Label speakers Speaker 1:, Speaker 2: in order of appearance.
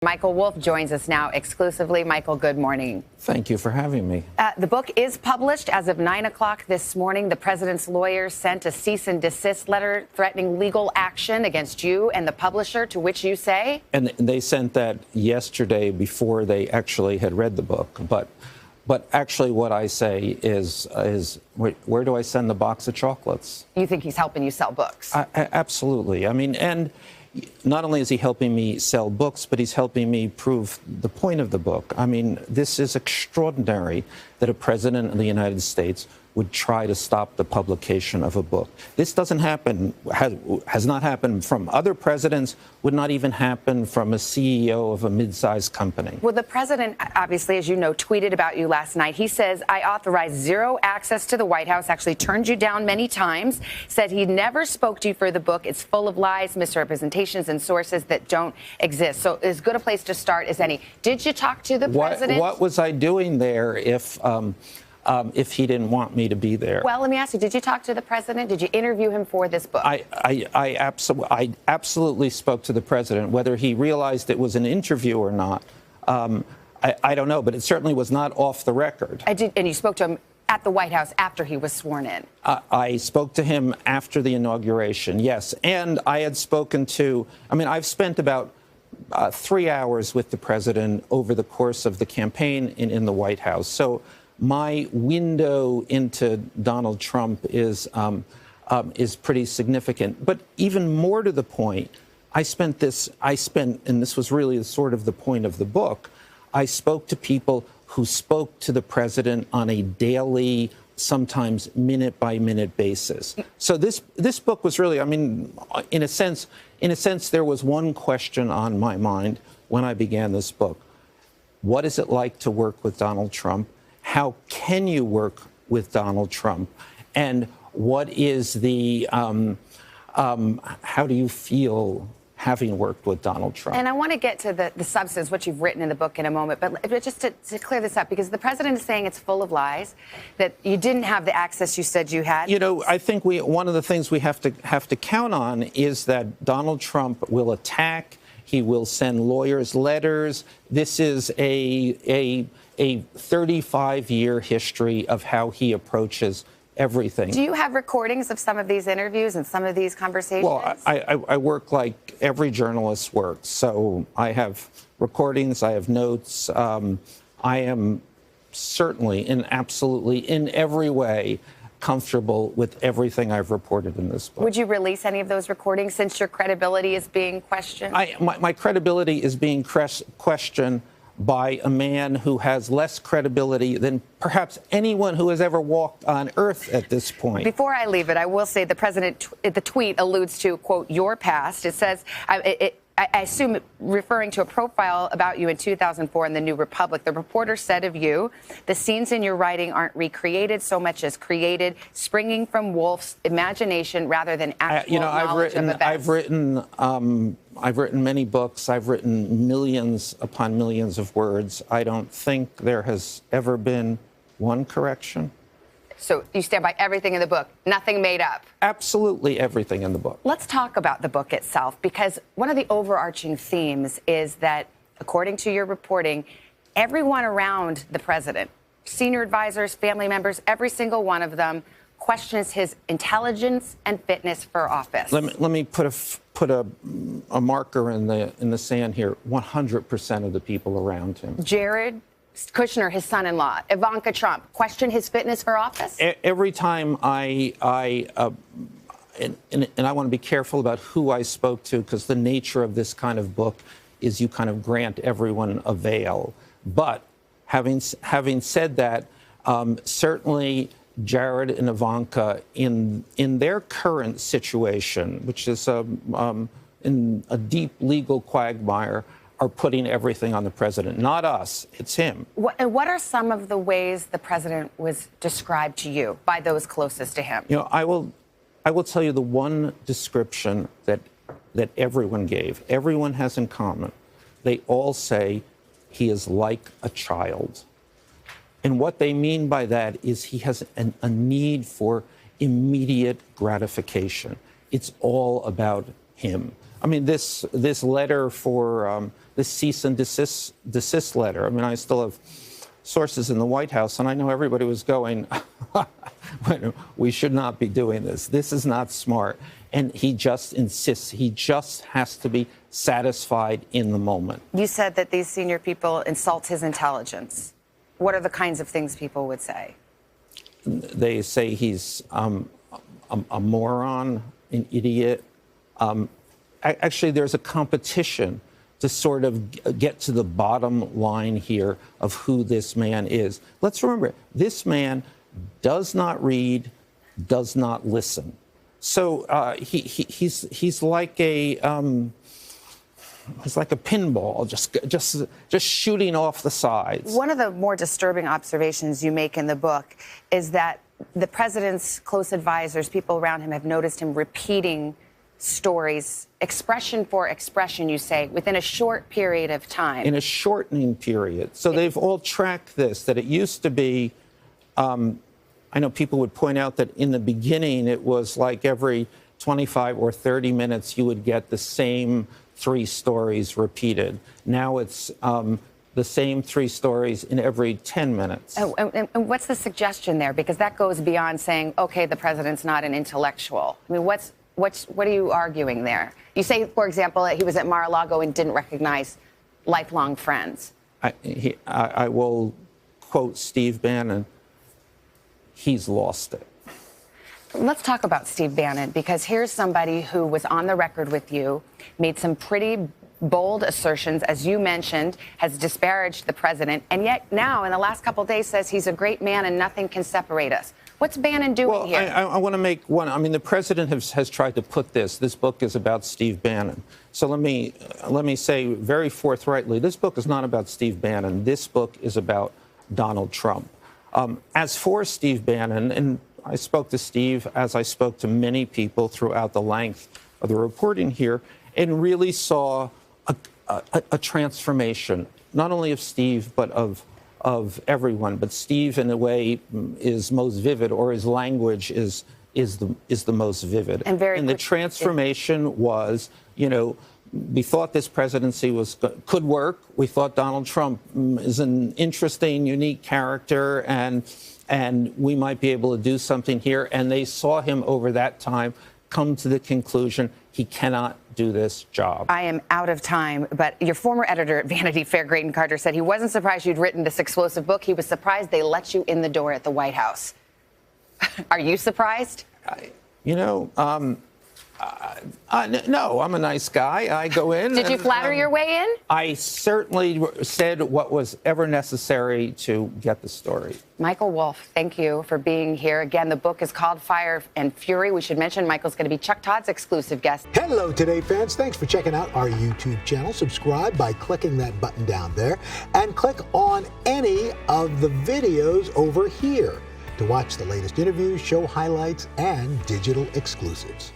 Speaker 1: Michael Wolff joins us now exclusively. Michael, good morning.
Speaker 2: Thank you for having me.
Speaker 1: The book is published as of 9 o'clock this morning. The president's lawyers sent a cease and desist letter threatening legal action against you and the publisher, to which you say?
Speaker 2: And they sent that yesterday before they actually had read the book. But actually what I say is where do I send the box of chocolates?
Speaker 1: You think he's helping you sell books?
Speaker 2: Absolutely. I mean, and not only is he helping me sell books, but he's helping me prove the point of the book. I mean, this is extraordinary that a president of the United States would try to stop the publication of a book. This doesn't happen, has not happened from other presidents, would not even happen from a CEO of a mid-sized company.
Speaker 1: Well, the president, obviously, as you know, tweeted about you last night. He says, I authorized zero access to the White House, actually turned you down many times, said he never spoke to you for the book. It's full of lies, misrepresentations, and sources that don't exist. So as good a place to start as any. Did you talk to the president?
Speaker 2: What was I doing there if he didn't want me to be there?
Speaker 1: Well, let me ask you, did you talk to the president? Did you interview him for this book?
Speaker 2: I absolutely spoke to the president. Whether he realized it was an interview or not, I don't know, but it certainly was not off the record.
Speaker 1: And you spoke to him at the White House after he was sworn in?
Speaker 2: I spoke to him after the inauguration, yes. And I had spoken to, I've spent about 3 hours with the president over the course of the campaign in the White House. So my window into Donald Trump is pretty significant. But even more to the point, and this was really sort of the point of the book, I spoke to people who spoke to the president on a daily, sometimes minute-by-minute basis. So this book was really, in a sense, there was one question on my mind when I began this book. What is it like to work with Donald Trump? How can you work with Donald Trump? And what is the, how do you feel having worked with Donald Trump?
Speaker 1: And I want to get to the substance, what you've written in the book in a moment, but just to clear this up, because the president is saying it's full of lies, that you didn't have the access you said you had.
Speaker 2: You know, I think one of the things we have to count on is that Donald Trump will attack. He will send lawyers letters. This is a 35-year history of how he approaches everything.
Speaker 1: Do you have recordings of some of these interviews and some of these conversations?
Speaker 2: Well, I work like every journalist works. So I have recordings, I have notes. I am certainly and absolutely in every way comfortable with everything I've reported in this book.
Speaker 1: Would you release any of those recordings since your credibility is being questioned?
Speaker 2: My credibility is being questioned by a man who has less credibility than perhaps anyone who has ever walked on Earth at this point.
Speaker 1: Before I leave it, I will say the president, the tweet alludes to, quote, your past. It says, I assume referring to a profile about you in 2004 in the New Republic. The reporter said of you, the scenes in your writing aren't recreated so much as created, springing from Wolff's imagination rather than actual knowledge of events.
Speaker 2: I've written many books. I've written millions upon millions of words. I don't think there has ever been one correction.
Speaker 1: So you stand by everything in the book, nothing made up?
Speaker 2: Absolutely everything in the book.
Speaker 1: Let's talk about the book itself, because one of the overarching themes is that, according to your reporting, everyone around the president, senior advisors, family members, every single one of them questions his intelligence and fitness for office.
Speaker 2: Let me put a marker in the sand here. 100% of the people around him.
Speaker 1: Jared Kushner, his son-in-law, Ivanka Trump, question his fitness for office?
Speaker 2: Every time and I want to be careful about who I spoke to, because the nature of this kind of book is you kind of grant everyone a veil. But having said that, certainly Jared and Ivanka, in their current situation, which is in a deep legal quagmire, are putting everything on the president. Not us, it's him.
Speaker 1: What are some of the ways the president was described to you by those closest to him?
Speaker 2: You know, I will tell you the one description that everyone gave, everyone has in common. They all say he is like a child. And what they mean by that is he has a need for immediate gratification. It's all about him. I mean, this letter for this cease and desist letter. I mean, I still have sources in the White House, and I know everybody was going, we should not be doing this. This is not smart. And he just insists. He just has to be satisfied in the moment. You
Speaker 1: said that these senior people insult his intelligence. What are the kinds of things people would say?
Speaker 2: They say he's a moron, an idiot. Actually, there's a competition to sort of get to the bottom line here of who this man is. Let's remember, this man does not read, does not listen. So he's like a pinball, just shooting off the sides. One of the more disturbing observations you make in the book is that the president's close advisors, people around him, have noticed him repeating stories, expression for expression, you say, within a short period of time. In a shortening period. So they've all tracked this, that it used to be, I know people would point out that in the beginning it was like every 25 or 30 minutes you would get the same 3 stories repeated. Now it's the same 3 stories in every 10 minutes. Oh, and what's the suggestion there? Because that goes beyond saying, okay, the president's not an intellectual. I mean, what are you arguing there? You say, for example, that he was at Mar-a-Lago and didn't recognize lifelong friends. I will quote Steve Bannon. He's lost it. Let's talk about Steve Bannon, because here's somebody who was on the record with you, made some pretty bold assertions, as you mentioned, has disparaged the president, and yet now, in the last couple of days, says he's a great man and nothing can separate us. What's Bannon doing here? I want to make one. I mean, the president has tried to put this. This book is about Steve Bannon. So let me say very forthrightly, this book is not about Steve Bannon. This book is about Donald Trump. As for Steve Bannon, and I spoke to Steve as I spoke to many people throughout the length of the reporting here, and really saw a transformation, not only of Steve, but of everyone. But Steve, in a way, is most vivid, or his language is the most vivid. And the transformation was, we thought this presidency could work. We thought Donald Trump is an interesting, unique character, and we might be able to do something here. And they saw him over that time come to the conclusion he cannot do this job. I am out of time, but your former editor at Vanity Fair, Graydon Carter, said he wasn't surprised you'd written this explosive book. He was surprised they let you in the door at the White House. Are you surprised? No, I'm a nice guy. I go in. Did you flatter your way in? I certainly said what was ever necessary to get the story. Michael Wolff, thank you for being here. Again, the book is called Fire and Fury. We should mention Michael's going to be Chuck Todd's exclusive guest.
Speaker 3: Hello, Today fans. Thanks for checking out our YouTube channel. Subscribe by clicking that button down there and click on any of the videos over here to watch the latest interviews, show highlights, and digital exclusives.